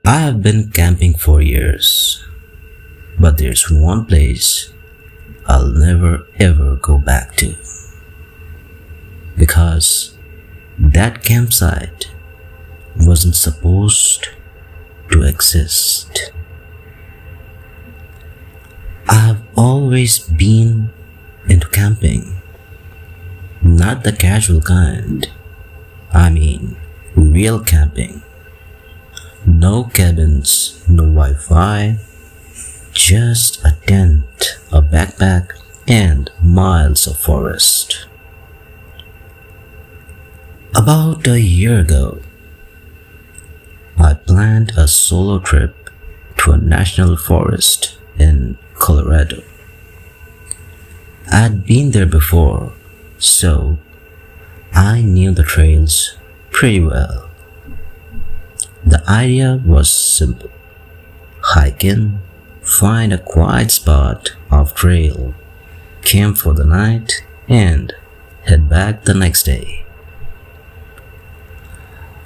I have been camping for years, but there's one place I'll never ever go back to because that campsite wasn't supposed to exist. I've always been into camping, not the casual kind. I mean, real camping. No cabins, no Wi-Fi, just a tent, a backpack, and miles of forest. About a year ago, I planned a solo trip to a national forest in Colorado. I'd been there before, so I knew the trails pretty well. The idea was simple. Hike in, find a quiet spot off trail, camp for the night, and head back the next day.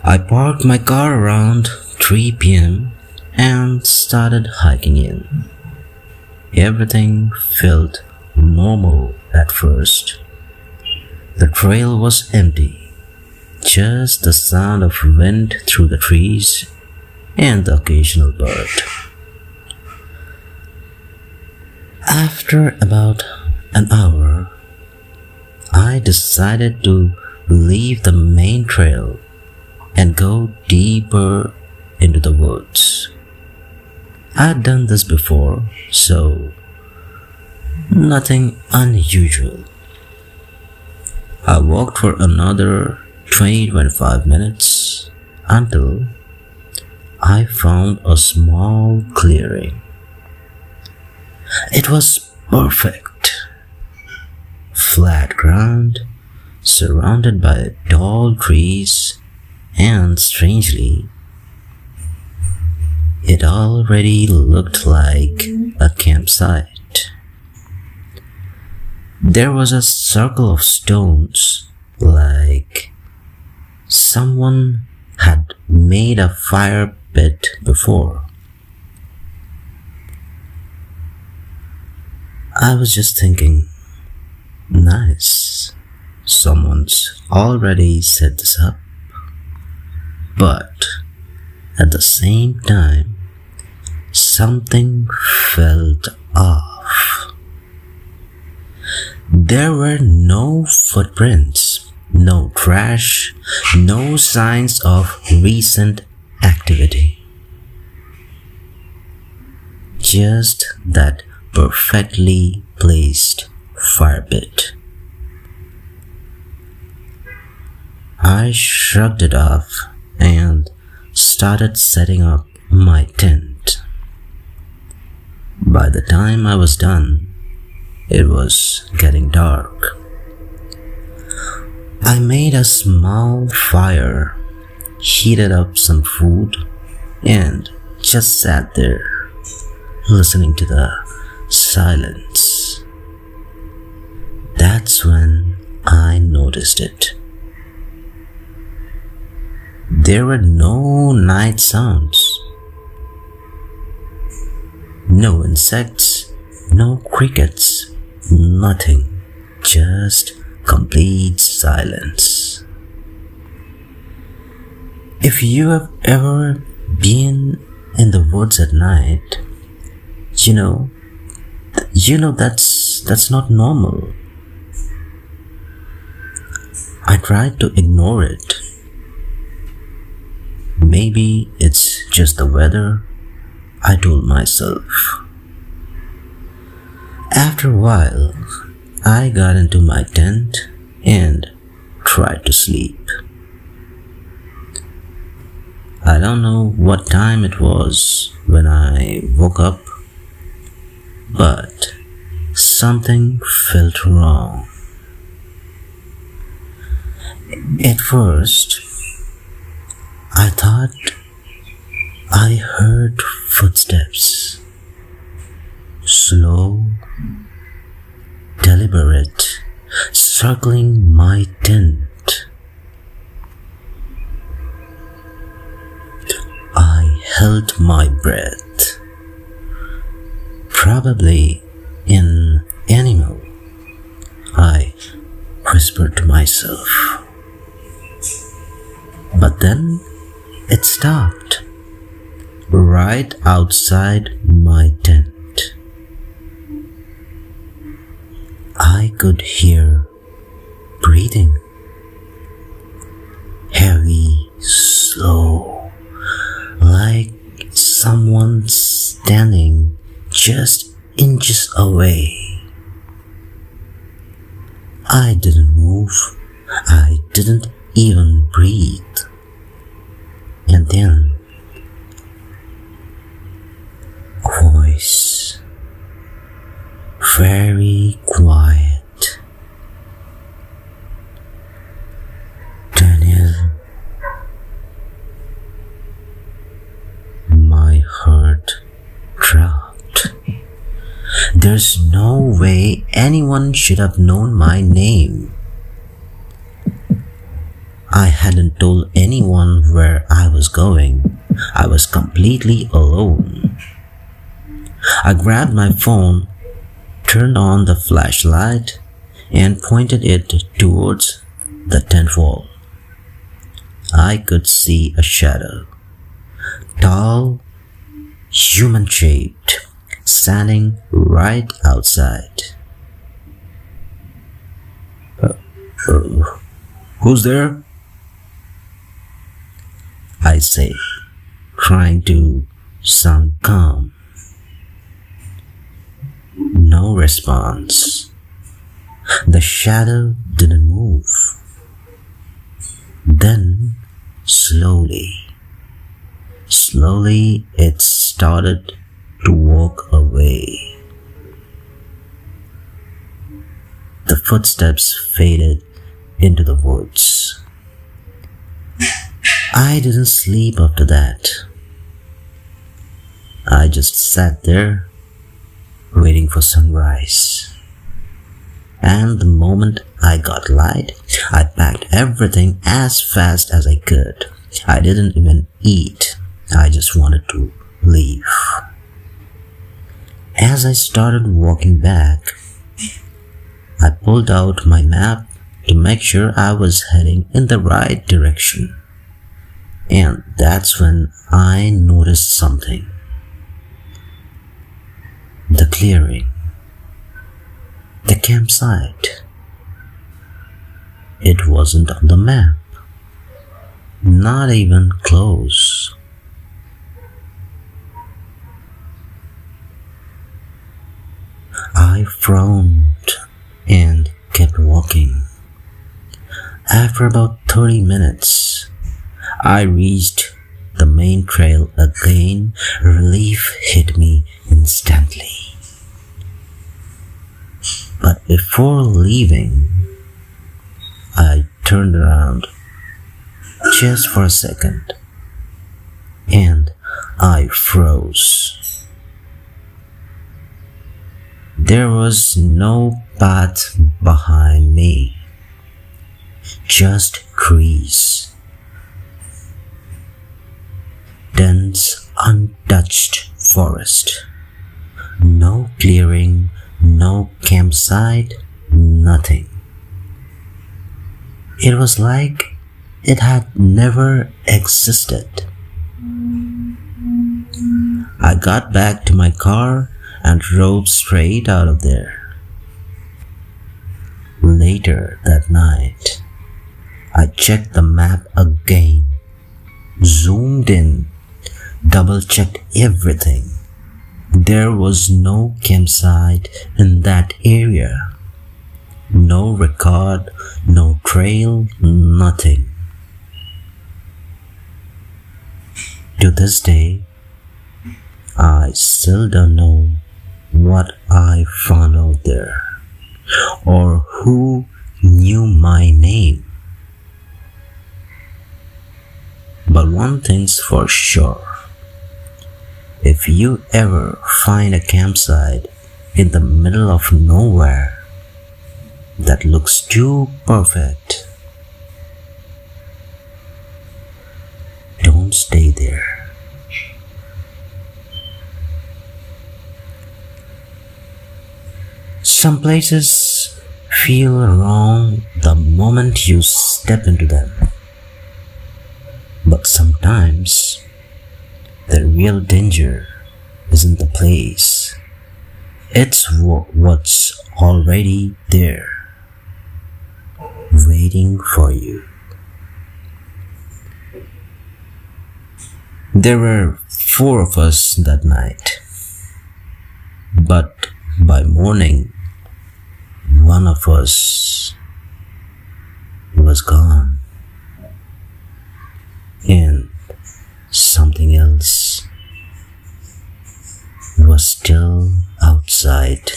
I parked my car around 3 p.m. and started hiking in. Everything felt normal at first. The trail was empty, just the sound of wind through the trees and the occasional bird. After about an hour, I decided to leave the main trail and go deeper into the woods. I'd done this before, so nothing unusual. I walked for another 20-25 minutes until I found a small clearing. It was perfect. Flat ground, surrounded by tall trees, and strangely, it already looked like a campsite. There was a circle of stones, like someone had made a fire pit before. I was just thinking, nice, someone's already set this up. But at the same time, something felt off. There were no footprints, no trash, no signs of recent activity. Just that perfectly placed fire pit. I shrugged it off and started setting up my tent. By the time I was done, it was getting dark. I made a small fire, heated up some food, and just sat there, listening to the silence. That's when I noticed it. There were no night sounds. No insects, no crickets, nothing. Just complete silence. If you have ever been in the woods at night, you know that's not normal. I tried to ignore it. Maybe it's just the weather, I told myself. After a while, I got into my tent and tried to sleep. I don't know what time it was when I woke up, but something felt wrong. At first, I thought I heard footsteps, slow, deliberate, circling my tent. I held my breath. Probably an animal, I whispered to myself. But then it stopped right outside my tent. I could hear breathing, heavy, slow, like someone standing just inches away. I didn't move, I didn't even breathe. And then a voice, very quiet. Daniel, my heart dropped. There's no way anyone should have known my name. I hadn't told anyone where I was going. I was completely alone. I grabbed my phone, turned on the flashlight, and pointed it towards the tent wall. I could see a shadow, tall, human-shaped, standing right outside. Who's there? I say, trying to sound calm. No response. The shadow didn't move. Then, slowly it started to walk away. The footsteps faded into the woods. I didn't sleep after that. I just sat there waiting for sunrise. And the moment I got light, I packed everything as fast as I could. I didn't even eat. I just wanted to leave. As I started walking back, I pulled out my map to make sure I was heading in the right direction. And that's when I noticed something. The clearing. The campsite. It wasn't on the map. Not even close. I frowned and kept walking. After about 30 minutes, I reached the main trail again. Relief hit me instantly. But before leaving, I turned around just for a second and I froze. There was no path behind me, just trees. Dense, untouched forest. No clearing, no campsite, nothing. It was like it had never existed. I got back to my car and drove straight out of there. Later that night, I checked the map again, zoomed in, double-checked everything. There was no campsite in that area. No record, no trail, nothing. To this day, I still don't know what I found out there or who knew my name. But one thing's for sure. If you ever find a campsite in the middle of nowhere that looks too perfect, don't stay there. Some places feel wrong the moment you step into them. But sometimes the real danger isn't the place, it's what's already there, waiting for you. There were 4 of us that night, but by morning, one of us was gone, and something else was still outside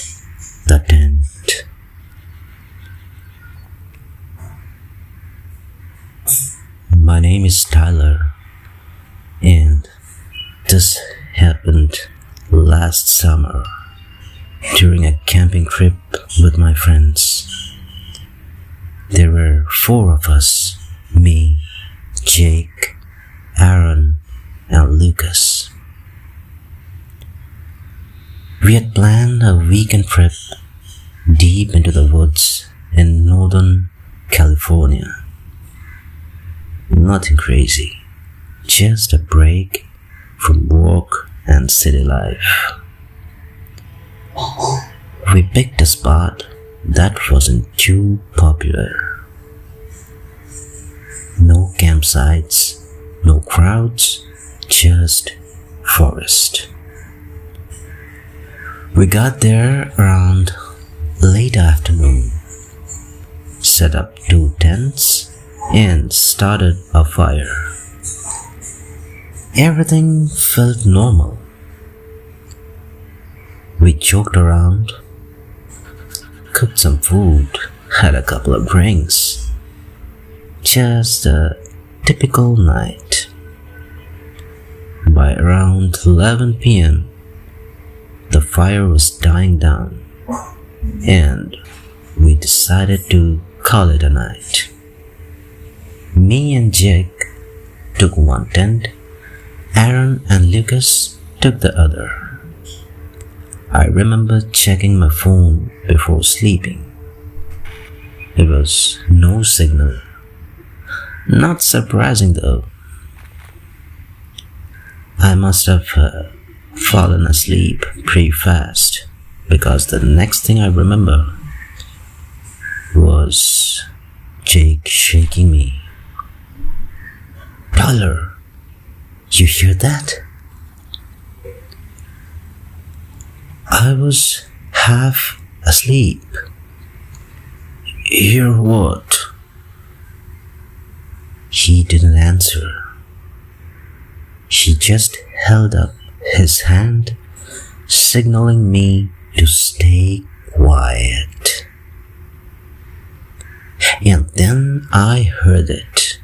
the tent. My name is Tyler, and this happened last summer during a camping trip with my friends. There were 4 of us, me, Jake, Aaron, and Lucas. We had planned a weekend trip deep into the woods in Northern California. Nothing crazy, just a break from work and city life. We picked a spot that wasn't too popular. No campsites, no crowds, just forest. We got there around late afternoon, set up 2 tents, and started a fire. Everything felt normal. We joked around, cooked some food, had a couple of drinks. Just a typical night. By around 11 p.m., the fire was dying down, and we decided to call it a night. Me and Jake took one tent, Aaron and Lucas took the other. I remember checking my phone before sleeping. There was no signal. Not surprising though. I must have fallen asleep pretty fast, because the next thing I remember was Jake shaking me. Tyler, you hear that? I was half asleep. Hear what? He didn't answer. He just held up his hand, signaling me to stay quiet. And then I heard it.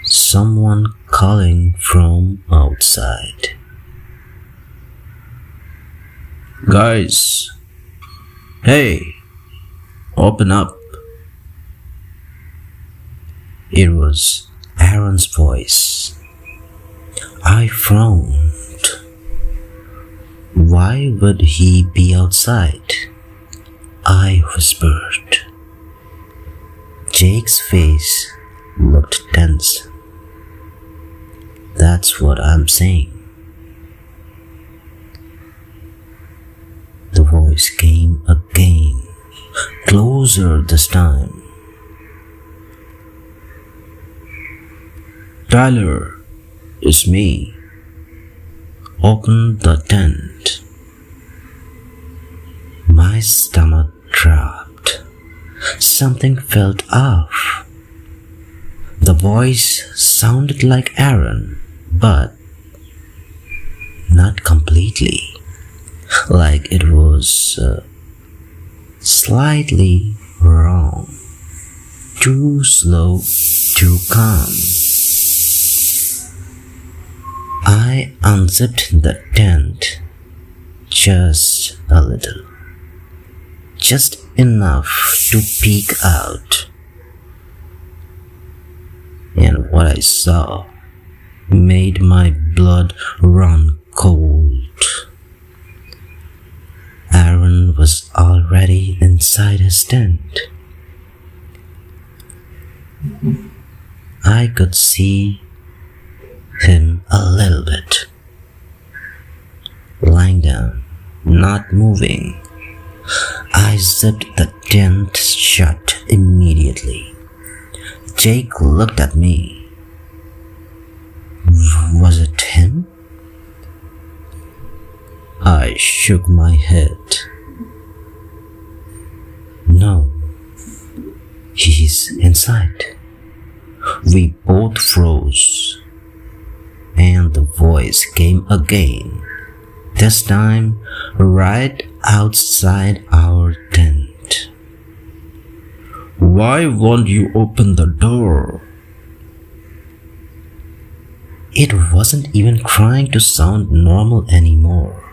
Someone calling from outside. Guys, hey, open up. It was Aaron's voice. I frowned. Why would he be outside? I whispered. Jake's face looked tense. That's what I'm saying. The voice came again, closer this time. Tyler, it's me. Open the tent. My stomach dropped. Something felt off. The voice sounded like Aaron, but not completely. Like it was slightly wrong. Too slow, too calm. I unzipped the tent just a little. Just enough to peek out. And what I saw made my blood run cold. Aaron was already already inside his tent. I could see him a little bit, lying down, not moving. I zipped the tent shut immediately. Jake looked at me. Was it him? I shook my head. No, he's inside. We both froze, and the voice came again, this time right outside our tent. Why won't you open the door? It wasn't even trying to sound normal anymore.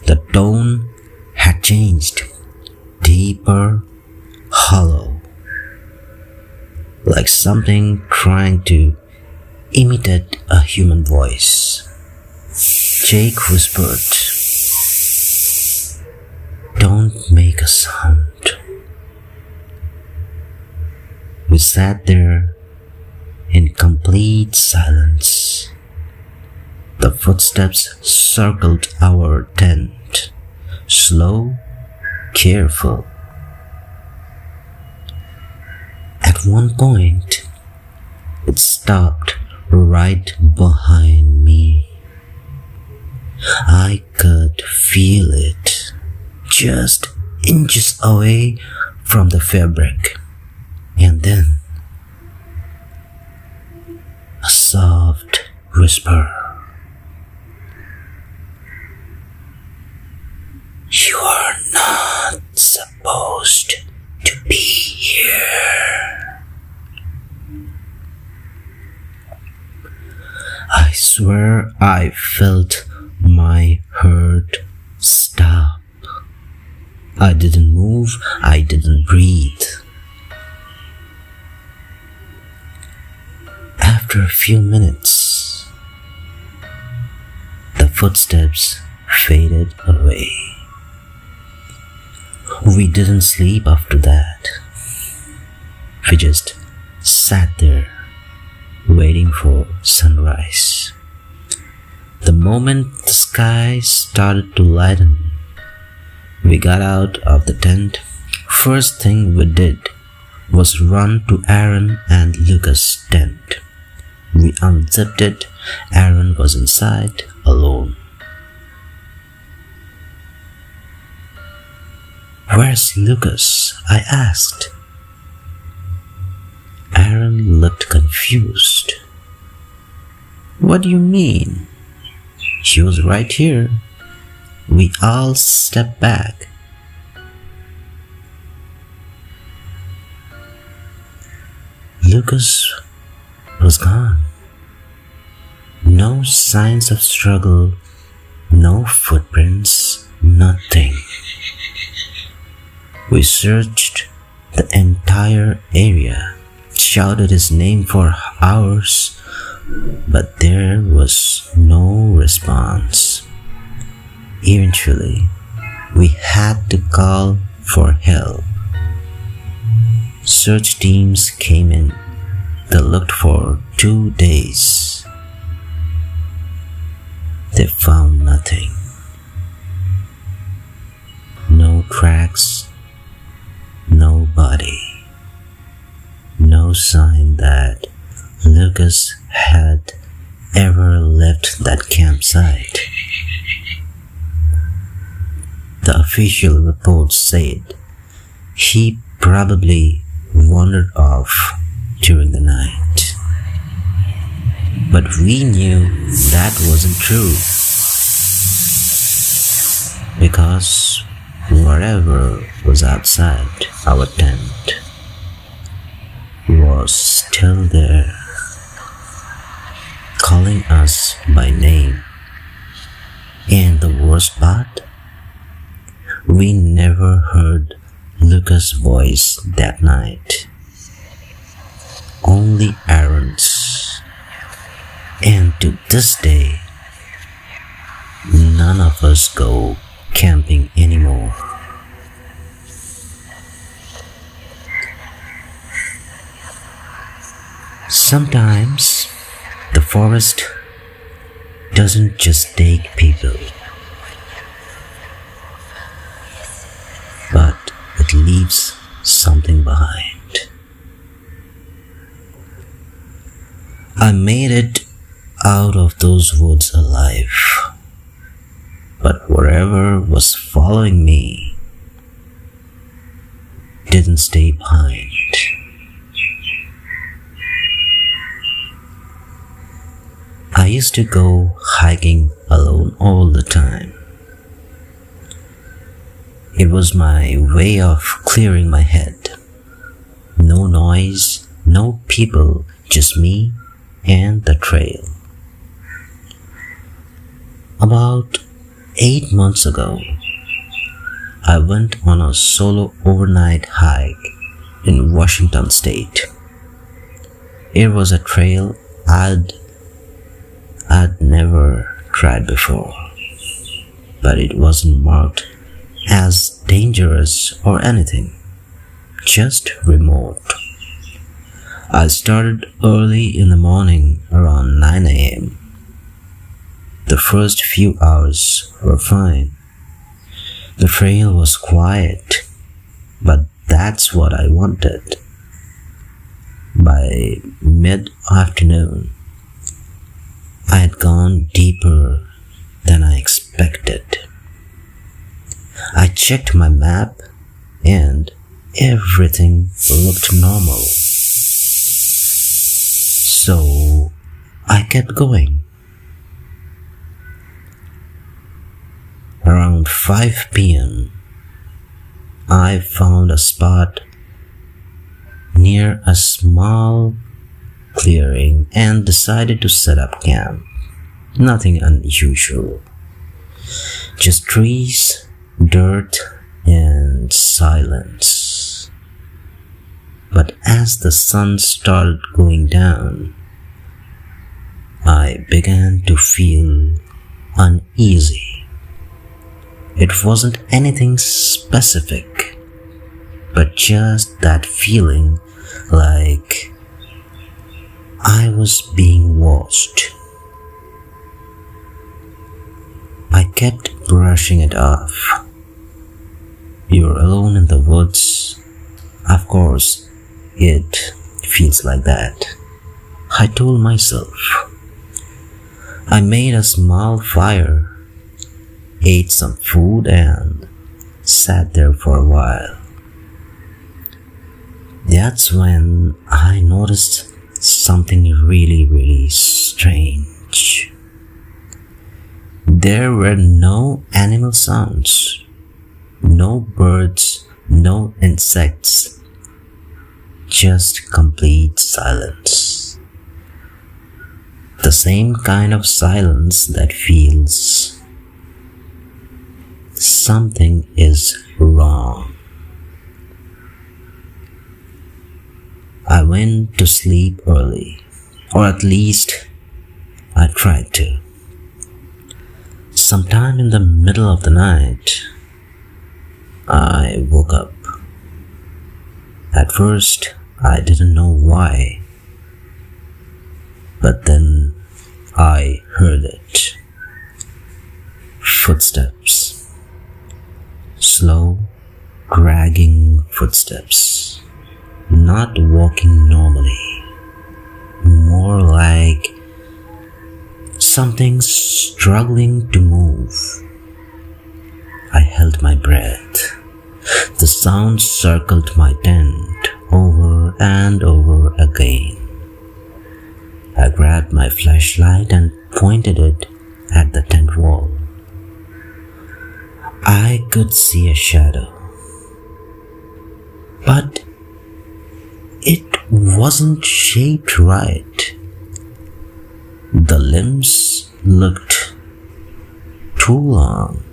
The tone had changed, deeper, hollow, like something trying to imitate a human voice. Jake whispered, "Don't make a sound." We sat there in complete silence. The footsteps circled our tent, slow, careful. At one point, it stopped right behind me. I could feel it, just inches away from the fabric. And then, a soft whisper. "You are not supposed to be here." I swear I felt my heart stop. I didn't move, I didn't breathe. After a few minutes, the footsteps faded away. We didn't sleep after that. We just sat there waiting for sunrise. The moment the sky started to lighten, we got out of the tent. First thing we did was run to Aaron and Lucas' tent. We unzipped it. Aaron was inside, alone. "Where's Lucas?" I asked. Aaron looked confused. "What do you mean? He was right here." We all stepped back. Lucas was gone. No signs of struggle, no footprints, nothing. We searched the entire area, shouted his name for hours, but there was no response. Eventually, we had to call for help. Search teams came in. They looked for 2 days. They found nothing. No tracks, no body, no sign that Lucas had ever left that campsite. The official report said he probably wandered off during the night. But we knew that wasn't true, because whatever was outside our tent was still there, calling us by name. And the worst part, we never heard Lucas' voice that night. Only Aaron's. And to this day, none of us go camping anymore. Sometimes the forest doesn't just take people, but it leaves something behind. I made it out of those woods alive, but whatever was following me didn't stay behind. I used to go hiking alone all the time. It was my way of clearing my head. No noise, no people, just me and the trail. About 8 months ago, I went on a solo overnight hike in Washington State. It was a trail I'd never tried before, but it wasn't marked as dangerous or anything, just remote. I started early in the morning around 9 a.m. The first few hours were fine. The trail was quiet, but that's what I wanted. By mid-afternoon, I had gone deeper than I expected. I checked my map and everything looked normal. So I kept going. Around 5 p.m., I found a spot near a small clearing and decided to set up camp. Nothing unusual, just trees, dirt, and silence. But as the sun started going down, I began to feel uneasy. It wasn't anything specific, but just that feeling like I was being watched. I kept brushing it off. You're alone in the woods. Of course, it feels like that, I told myself. I made a small fire, ate some food, and sat there for a while. That's when I noticed something really strange. There were no animal sounds, no birds, no insects, just complete silence. The same kind of silence that feels something is wrong. I went to sleep early, or at least I tried to. Sometime in the middle of the night, I woke up. At first, I didn't know why, but then I heard it. Footsteps. Slow, dragging footsteps. Not walking normally. More like something struggling to move. I held my breath. The sound circled my tent over and over again. I grabbed my flashlight and pointed it at the tent wall. I could see a shadow, but it wasn't shaped right. The limbs looked too long,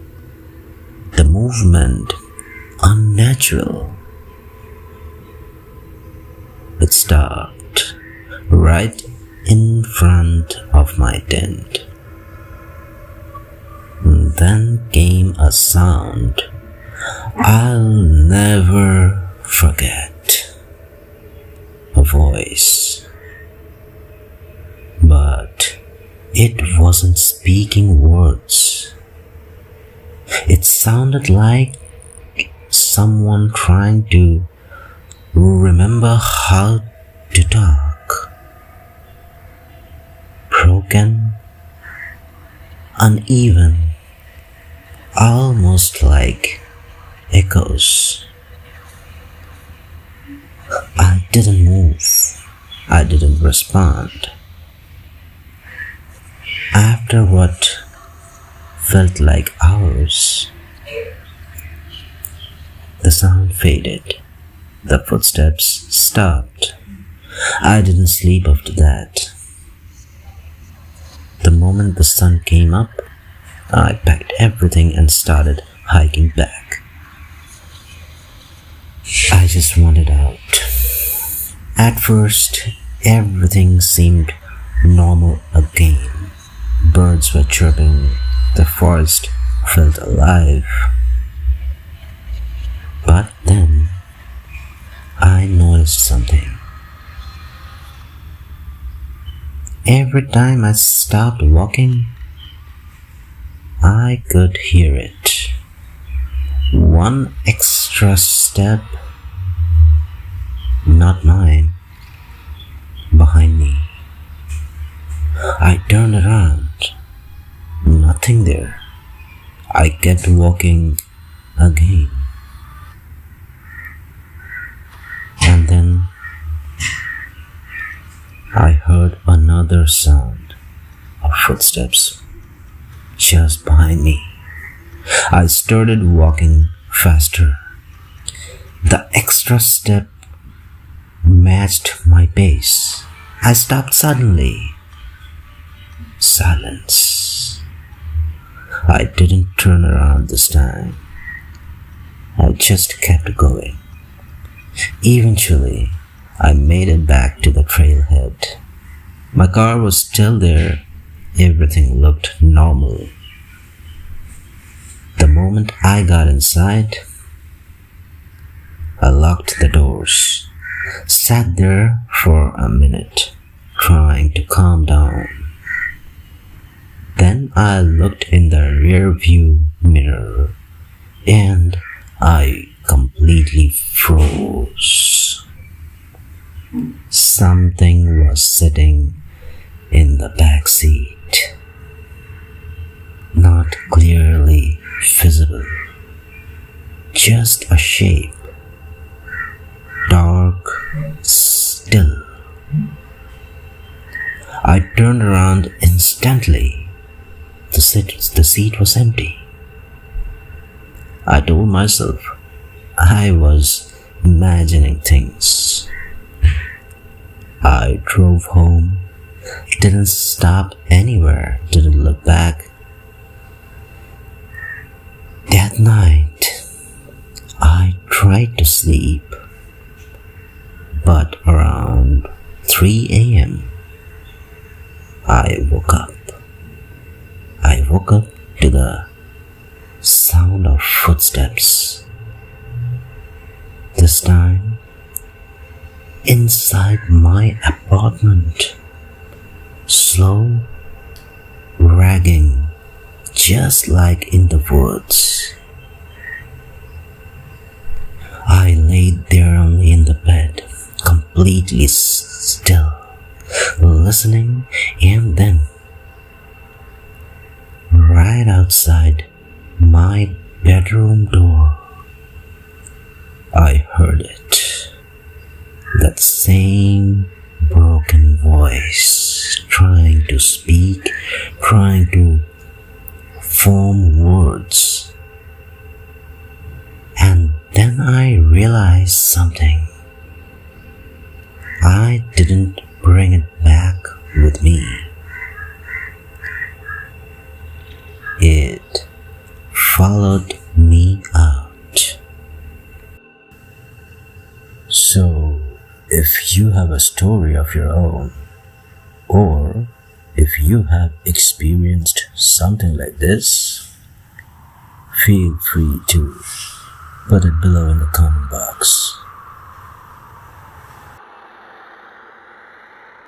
the movement unnatural. It stopped right in front of my tent. Then came a sound I'll never forget. A voice. It wasn't speaking words. It sounded like someone trying to remember how to talk. Broken, uneven, almost like echoes. I didn't move. I didn't respond. After what felt like hours, the sound faded. The footsteps stopped. I didn't sleep after that. The moment the sun came up, I packed everything and started hiking back. I just wanted out. At first, everything seemed normal again. Birds were chirping, the forest felt alive. But then, I noticed something. Every time I stopped walking, I could hear it. One extra step, not mine, behind me. I turned around. Nothing there. I kept walking again. And then I heard another sound of footsteps just behind me. I started walking faster. The extra step matched my pace. I stopped suddenly. Silence. I didn't turn around this time. I just kept going. Eventually, I made it back to the trailhead. My car was still there. Everything looked normal. The moment I got inside, I locked the doors, sat there for a minute, trying to calm down. Then I looked in the rear view mirror and I completely froze. Something was sitting in the back seat, not clearly visible, just a shape, dark, still. I turned around instantly. The seat was empty. I told myself I was imagining things. I drove home, didn't stop anywhere, didn't look back. That night, I tried to sleep, but around 3 a.m., I woke up. I woke up to the sound of footsteps. This time, inside my apartment, slow, ragging, just like in the woods. I laid there only in the bed, completely still, listening, and then, right outside my bedroom door, I heard it. That same broken voice, trying to speak, trying to form words. And then I realized something. I didn't bring it back with me. It followed me out. So, if you have a story of your own, or if you have experienced something like this, feel free to put it below in the comment box.